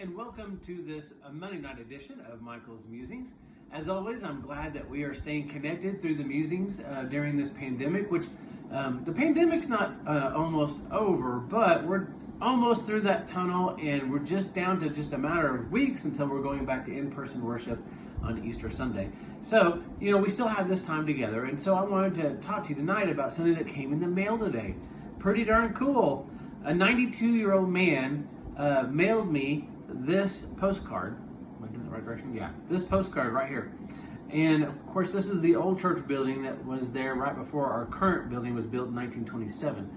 and welcome to this Monday night edition of Michael's Musings. As always, I'm glad that we are staying connected through the Musings during this pandemic, which the pandemic's not almost over, but we're almost through that tunnel, and we're just down to just a matter of weeks until we're going back to in-person worship on Easter Sunday. So, we still have this time together, and so I wanted to talk to you tonight about something that came in the mail today. Pretty darn cool. A 92-year-old man mailed me this postcard. Am I doing the right direction? Yeah, this postcard right here. And of course, this is the old church building that was there right before our current building was built in 1927.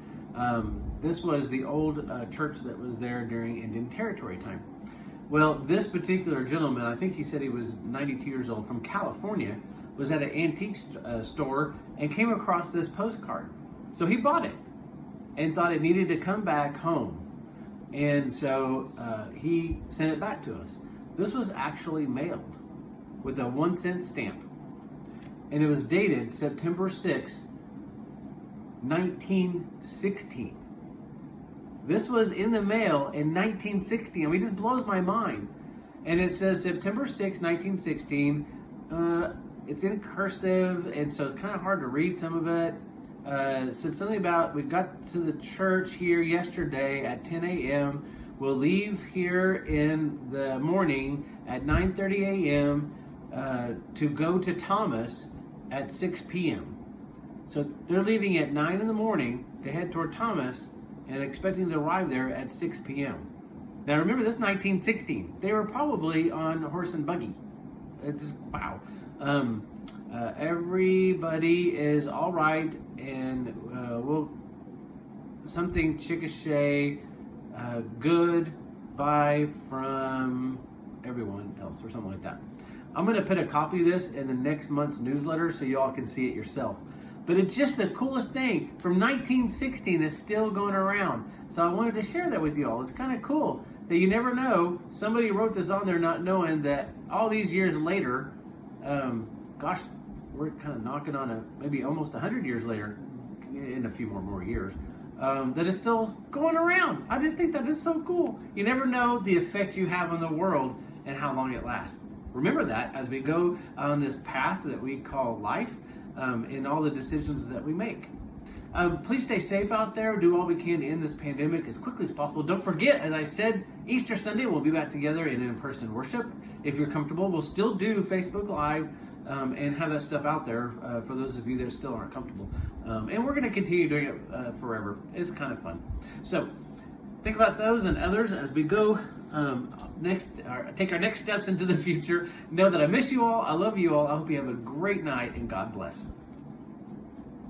This was the old church that was there during Indian Territory time. Well, this particular gentleman, I think he said he was 92 years old, from California, was at an antique store and came across this postcard. So he bought it and thought it needed to come back home. And so he sent it back to us. This was actually mailed with a 1-cent stamp. And it was dated September 6, 1916. This was in the mail in 1916. I mean, it just blows my mind. And it says September 6, 1916. It's in cursive, and so it's kind of hard to read some of it. Said something about, we got to the church here yesterday at 10 a.m. We'll leave here in the morning at 9:30 a.m. To go to Thomas at 6 p.m. So they're leaving at 9 in the morning to head toward Thomas and expecting to arrive there at 6 p.m. Now remember, this is 1916. They were probably on horse and buggy. It's just, wow. Everybody is all right, and we'll something chickashay, good bye from everyone else, or something like that. I'm going to put a copy of this in the next month's newsletter so you all can see it yourself. But it's just the coolest thing from 1916 is still going around. So I wanted to share that with you all. It's kind of cool that you never know. Somebody wrote this on there not knowing that all these years later, gosh, we're kind of knocking on maybe almost 100 years later, in a few more years, that is still going around. I just think that is so cool. You never know the effect you have on the world and how long it lasts. Remember that as we go on this path that we call life, in all the decisions that we make. Please stay safe out there. Do all we can to end this pandemic as quickly as possible. Don't forget, as I said, Easter Sunday we'll be back together in-person worship. If you're comfortable, we'll still do Facebook Live and have that stuff out there for those of you that still aren't comfortable. And we're going to continue doing it forever. It's kind of fun. So think about those and others as we go take our next steps into the future. Know that I miss you all. I love you all. I hope you have a great night, and God bless.